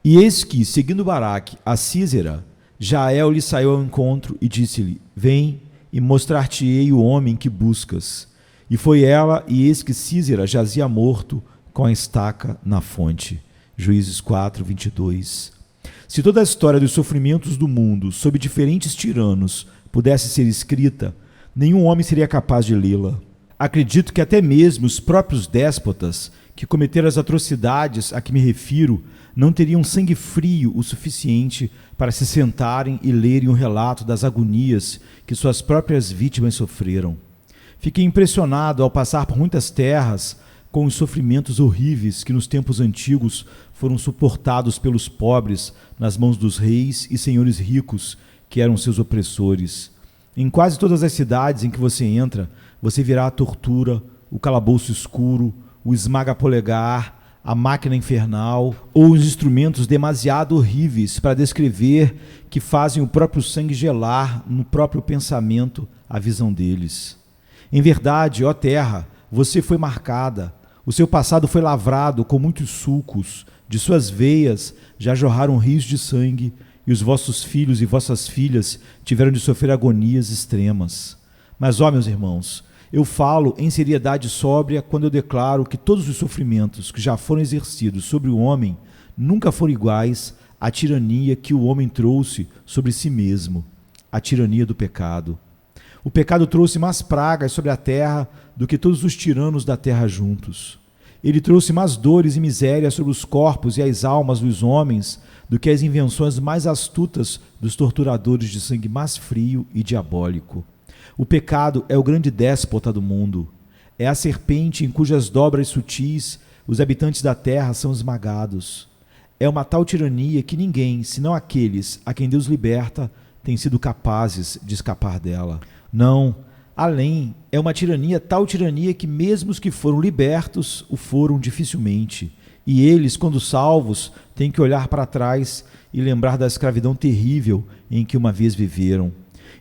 E eis que, seguindo Baraque a Císera, Jael lhe saiu ao encontro e disse-lhe: Vem e mostrar-te-ei o homem que buscas. E foi ela, e eis que Císera jazia morto com a estaca na fonte. Juízes 4, 22. Se toda a história dos sofrimentos do mundo, sob diferentes tiranos, pudesse ser escrita, nenhum homem seria capaz de lê-la. Acredito que até mesmo os próprios déspotas, que cometeram as atrocidades a que me refiro, não teriam sangue frio o suficiente para se sentarem e lerem o relato das agonias que suas próprias vítimas sofreram. Fiquei impressionado ao passar por muitas terras com os sofrimentos horríveis que nos tempos antigos foram suportados pelos pobres nas mãos dos reis e senhores ricos, que eram seus opressores. Em quase todas as cidades em que você entra, você verá a tortura, o calabouço escuro, o esmaga-polegar, a máquina infernal ou os instrumentos demasiado horríveis para descrever, que fazem o próprio sangue gelar no próprio pensamento a visão deles. Em verdade, ó terra, você foi marcada, o seu passado foi lavrado com muitos sulcos, de suas veias já jorraram rios de sangue, e os vossos filhos e vossas filhas tiveram de sofrer agonias extremas. Mas, ó meus irmãos, eu falo em seriedade sóbria quando eu declaro que todos os sofrimentos que já foram exercidos sobre o homem nunca foram iguais à tirania que o homem trouxe sobre si mesmo, a tirania do pecado. O pecado trouxe mais pragas sobre a terra do que todos os tiranos da terra juntos. Ele trouxe mais dores e misérias sobre os corpos e as almas dos homens do que as invenções mais astutas dos torturadores de sangue mais frio e diabólico. O pecado é o grande déspota do mundo. É a serpente em cujas dobras sutis os habitantes da terra são esmagados. É uma tal tirania que ninguém, senão aqueles a quem Deus liberta, têm sido capazes de escapar dela. Não, além, é uma tirania, tal tirania que mesmo os que foram libertos o foram dificilmente. E eles, quando salvos, têm que olhar para trás e lembrar da escravidão terrível em que uma vez viveram.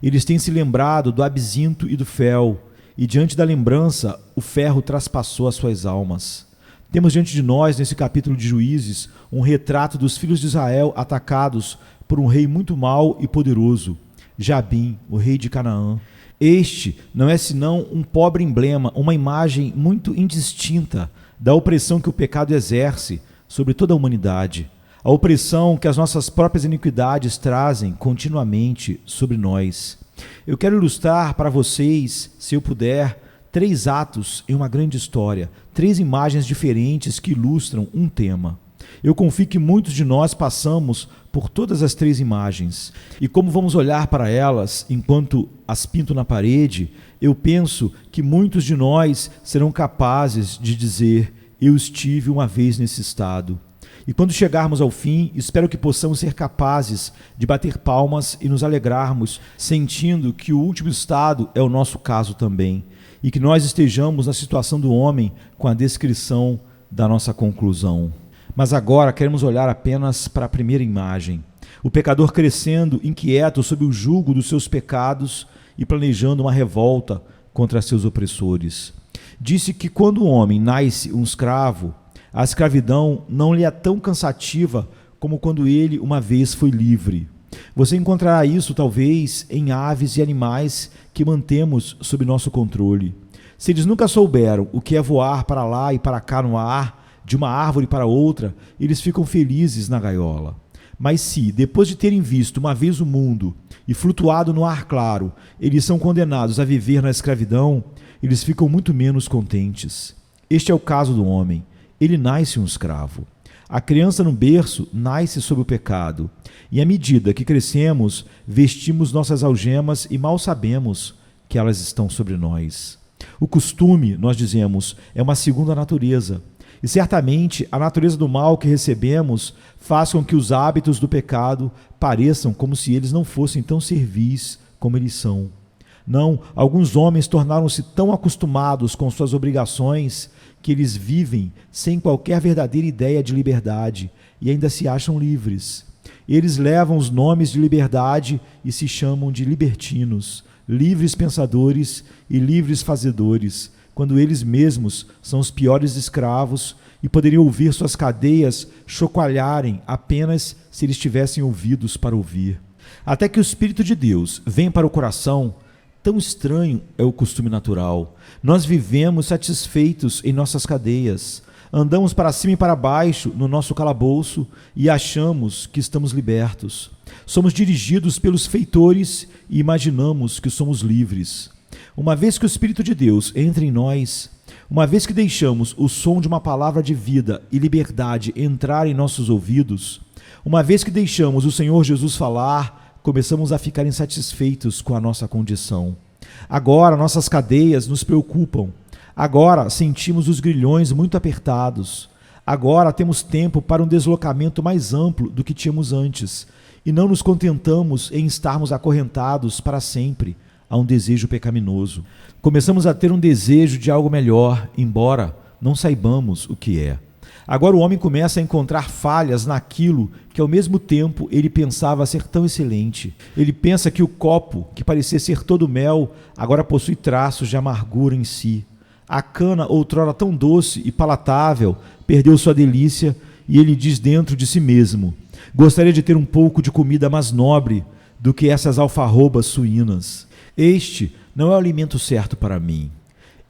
Eles têm se lembrado do absinto e do fel, e diante da lembrança, o ferro traspassou as suas almas. Temos diante de nós, nesse capítulo de Juízes, um retrato dos filhos de Israel atacados por um rei muito mau e poderoso, Jabim, o rei de Canaã. Este não é senão um pobre emblema, uma imagem muito indistinta da opressão que o pecado exerce sobre toda a humanidade. A opressão que as nossas próprias iniquidades trazem continuamente sobre nós. Eu quero ilustrar para vocês, se eu puder, 3 atos em uma grande história, 3 imagens diferentes que ilustram um tema. Eu confio que muitos de nós passamos por todas as 3 imagens. E como vamos olhar para elas enquanto as pinto na parede, eu penso que muitos de nós serão capazes de dizer: eu estive uma vez nesse estado. E quando chegarmos ao fim, espero que possamos ser capazes de bater palmas e nos alegrarmos, sentindo que o último estado é o nosso caso também, e que nós estejamos na situação do homem com a descrição da nossa conclusão. Mas agora queremos olhar apenas para a primeira imagem. O pecador crescendo, inquieto sob o jugo dos seus pecados e planejando uma revolta contra seus opressores. Disse que quando o homem nasce um escravo, a escravidão não lhe é tão cansativa como quando ele uma vez foi livre. Você encontrará isso, talvez, em aves e animais que mantemos sob nosso controle. Se eles nunca souberam o que é voar para lá e para cá no ar, de uma árvore para outra, eles ficam felizes na gaiola. Mas se, depois de terem visto uma vez o mundo e flutuado no ar claro, eles são condenados a viver na escravidão, eles ficam muito menos contentes. Este é o caso do homem. Ele nasce um escravo. A criança no berço nasce sob o pecado, e à medida que crescemos, vestimos nossas algemas e mal sabemos que elas estão sobre nós. O costume, nós dizemos, é uma segunda natureza, e certamente a natureza do mal que recebemos faz com que os hábitos do pecado pareçam como se eles não fossem tão servis como eles são. Não, alguns homens tornaram-se tão acostumados com suas obrigações que eles vivem sem qualquer verdadeira ideia de liberdade e ainda se acham livres. Eles levam os nomes de liberdade e se chamam de libertinos, livres pensadores e livres fazedores, quando eles mesmos são os piores escravos e poderiam ouvir suas cadeias chocalharem apenas se eles tivessem ouvidos para ouvir. Até que o Espírito de Deus vem para o coração, tão estranho é o costume natural. Nós vivemos satisfeitos em nossas cadeias, andamos para cima e para baixo no nosso calabouço e achamos que estamos libertos. Somos dirigidos pelos feitores e imaginamos que somos livres. Uma vez que o Espírito de Deus entra em nós, uma vez que deixamos o som de uma palavra de vida e liberdade entrar em nossos ouvidos, uma vez que deixamos o Senhor Jesus falar, começamos a ficar insatisfeitos com a nossa condição. Agora nossas cadeias nos preocupam. Agora sentimos os grilhões muito apertados. Agora temos tempo para um deslocamento mais amplo do que tínhamos antes. E não nos contentamos em estarmos acorrentados para sempre a um desejo pecaminoso. Começamos a ter um desejo de algo melhor, embora não saibamos o que é. Agora o homem começa a encontrar falhas naquilo que ao mesmo tempo ele pensava ser tão excelente. Ele pensa que o copo, que parecia ser todo mel, agora possui traços de amargura em si. A cana, outrora tão doce e palatável, perdeu sua delícia e ele diz dentro de si mesmo: gostaria de ter um pouco de comida mais nobre do que essas alfarrobas suínas. Este não é o alimento certo para mim.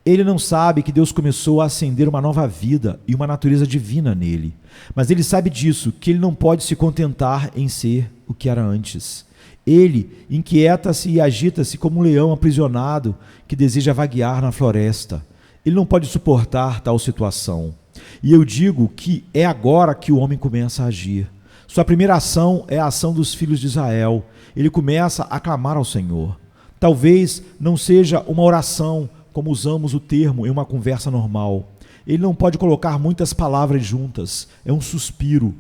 Ele não sabe que Deus começou a acender uma nova vida e uma natureza divina nele. Mas ele sabe disso, que ele não pode se contentar em ser o que era antes. Ele inquieta-se e agita-se como um leão aprisionado que deseja vaguear na floresta. Ele não pode suportar tal situação. E eu digo que é agora que o homem começa a agir. Sua primeira ação é a ação dos filhos de Israel. Ele começa a clamar ao Senhor. Talvez não seja uma oração, como usamos o termo em uma conversa normal. Ele não pode colocar muitas palavras juntas. É um suspiro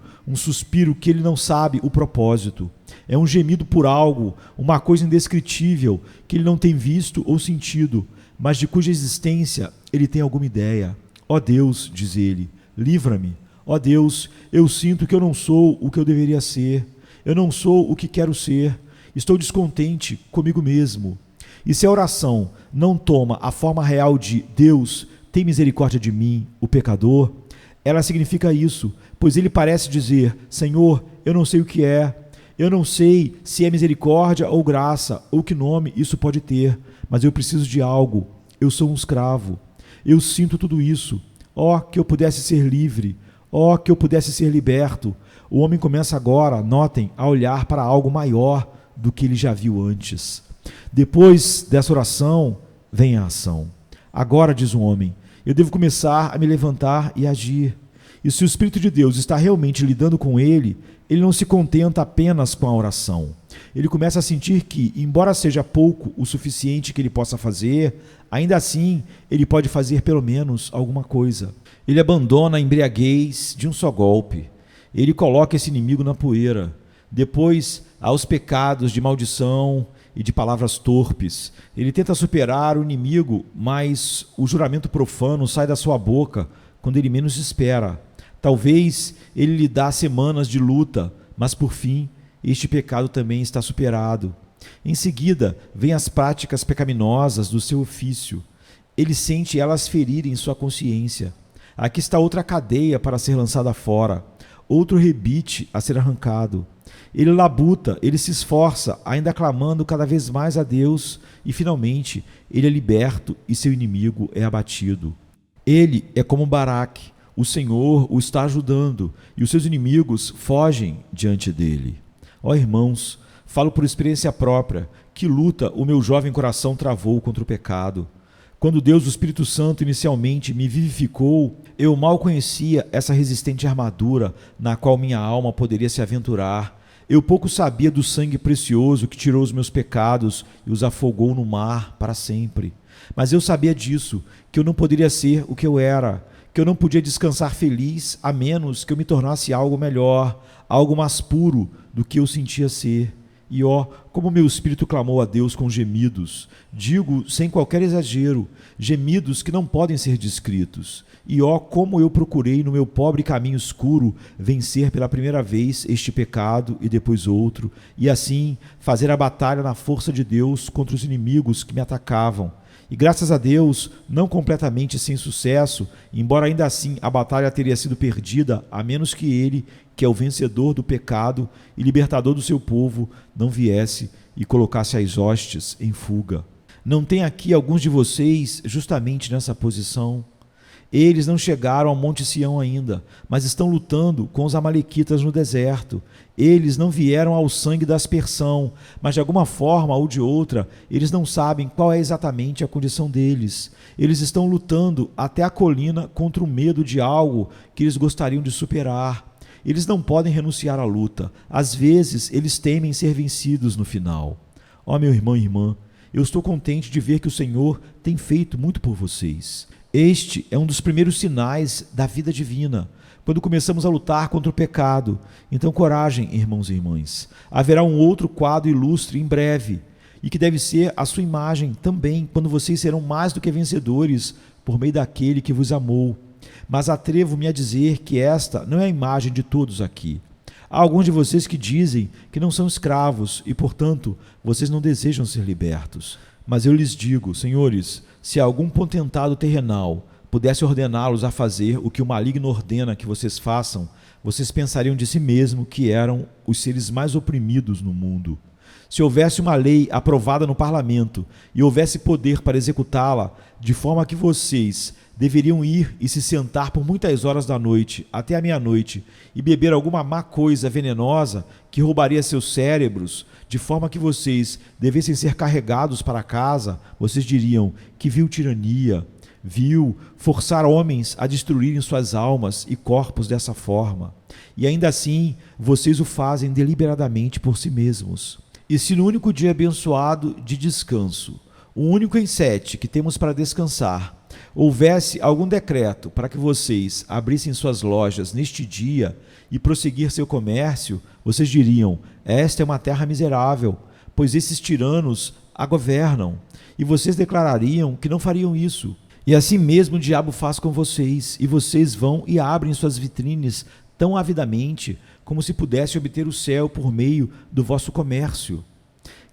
que ele não sabe o propósito. É um gemido por algo, uma coisa indescritível que ele não tem visto ou sentido, mas de cuja existência ele tem alguma ideia. Ó Deus, diz ele, livra-me. Ó Deus, eu sinto que eu não sou o que eu deveria ser. Eu não sou o que quero ser. Estou descontente comigo mesmo. E se a oração não toma a forma real de Deus, tem misericórdia de mim, o pecador, ela significa isso, pois ele parece dizer: Senhor, eu não sei o que é, eu não sei se é misericórdia ou graça, ou que nome isso pode ter, mas eu preciso de algo, eu sou um escravo, eu sinto tudo isso, ó, que eu pudesse ser livre, ó, que eu pudesse ser liberto. O homem começa agora, notem, a olhar para algo maior do que ele já viu antes. Depois dessa oração, vem a ação. Agora, diz o homem, eu devo começar a me levantar e agir. E se o Espírito de Deus está realmente lidando com ele, ele não se contenta apenas com a oração. Ele começa a sentir que, embora seja pouco o suficiente que ele possa fazer, ainda assim ele pode fazer pelo menos alguma coisa. Ele abandona a embriaguez de um só golpe. Ele coloca esse inimigo na poeira. Depois, aos pecados de maldição e de palavras torpes. Ele tenta superar o inimigo, mas o juramento profano sai da sua boca quando ele menos espera. Talvez ele lhe dá semanas de luta, mas por fim, este pecado também está superado. Em seguida, vêm as práticas pecaminosas do seu ofício. Ele sente elas ferirem sua consciência. Aqui está outra cadeia para ser lançada fora, outro rebite a ser arrancado. Ele labuta, ele se esforça, ainda clamando cada vez mais a Deus, e finalmente ele é liberto e seu inimigo é abatido. Ele é como Baraque, o Senhor o está ajudando e os seus inimigos fogem diante dele. Ó irmãos, falo por experiência própria, que luta o meu jovem coração travou contra o pecado. Quando Deus, o Espírito Santo, inicialmente me vivificou, eu mal conhecia essa resistente armadura na qual minha alma poderia se aventurar. Eu pouco sabia do sangue precioso que tirou os meus pecados e os afogou no mar para sempre. Mas eu sabia disso, que eu não poderia ser o que eu era, que eu não podia descansar feliz a menos que eu me tornasse algo melhor, algo mais puro do que eu sentia ser. E ó, como meu espírito clamou a Deus com gemidos, digo sem qualquer exagero, gemidos que não podem ser descritos. E ó, como eu procurei no meu pobre caminho escuro vencer pela primeira vez este pecado e depois outro, e assim fazer a batalha na força de Deus contra os inimigos que me atacavam. E graças a Deus, não completamente sem sucesso, embora ainda assim a batalha teria sido perdida, a menos que ele, que é o vencedor do pecado e libertador do seu povo, não viesse e colocasse as hostes em fuga. Não tem aqui alguns de vocês justamente nessa posição? Eles não chegaram ao Monte Sião ainda, mas estão lutando com os amalequitas no deserto. Eles não vieram ao sangue da aspersão, mas de alguma forma ou de outra, eles não sabem qual é exatamente a condição deles. Eles estão lutando até a colina contra o medo de algo que eles gostariam de superar. Eles não podem renunciar à luta. Às vezes, eles temem ser vencidos no final. Ó, meu irmão e irmã, eu estou contente de ver que o Senhor tem feito muito por vocês. Este é um dos primeiros sinais da vida divina, quando começamos a lutar contra o pecado. Então, coragem, irmãos e irmãs. Haverá um outro quadro ilustre em breve, e que deve ser a sua imagem também, quando vocês serão mais do que vencedores por meio daquele que vos amou. Mas atrevo-me a dizer que esta não é a imagem de todos aqui. Há alguns de vocês que dizem que não são escravos e, portanto, vocês não desejam ser libertos. Mas eu lhes digo, senhores, se algum potentado terrenal pudesse ordená-los a fazer o que o maligno ordena que vocês façam, vocês pensariam de si mesmo que eram os seres mais oprimidos no mundo. Se houvesse uma lei aprovada no parlamento e houvesse poder para executá-la, de forma que vocês deveriam ir e se sentar por muitas horas da noite até a meia-noite e beber alguma má coisa venenosa que roubaria seus cérebros, de forma que vocês devessem ser carregados para casa, vocês diriam: que vil tirania, vil forçar homens a destruírem suas almas e corpos dessa forma. E ainda assim, vocês o fazem deliberadamente por si mesmos. E se no único dia abençoado de descanso, o único em 7 que temos para descansar, houvesse algum decreto para que vocês abrissem suas lojas neste dia e prosseguir seu comércio, vocês diriam: esta é uma terra miserável, pois esses tiranos a governam. E vocês declarariam que não fariam isso. E assim mesmo o diabo faz com vocês, e vocês vão e abrem suas vitrines tão avidamente como se pudessem obter o céu por meio do vosso comércio.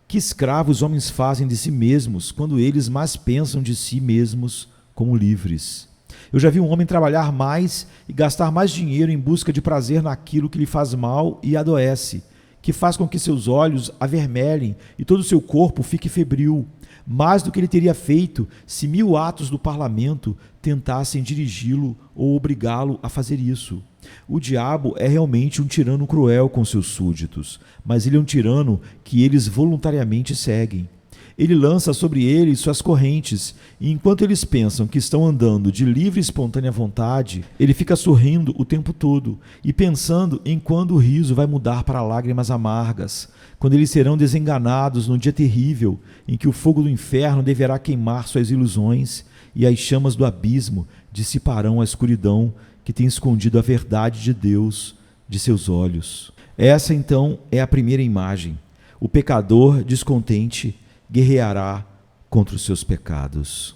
Que escravos homens fazem de si mesmos quando eles mais pensam de si mesmos como livres. Eu já vi um homem trabalhar mais e gastar mais dinheiro em busca de prazer naquilo que lhe faz mal e adoece, que faz com que seus olhos avermelhem e todo o seu corpo fique febril, mais do que ele teria feito se 1000 atos do parlamento tentassem dirigi-lo ou obrigá-lo a fazer isso. O diabo é realmente um tirano cruel com seus súditos, mas ele é um tirano que eles voluntariamente seguem. Ele lança sobre eles suas correntes, e enquanto eles pensam que estão andando de livre e espontânea vontade, ele fica sorrindo o tempo todo e pensando em quando o riso vai mudar para lágrimas amargas, quando eles serão desenganados no dia terrível em que o fogo do inferno deverá queimar suas ilusões e as chamas do abismo dissiparão a escuridão que tem escondido a verdade de Deus de seus olhos. Essa então é a primeira imagem. O pecador descontente guerreará contra os seus pecados.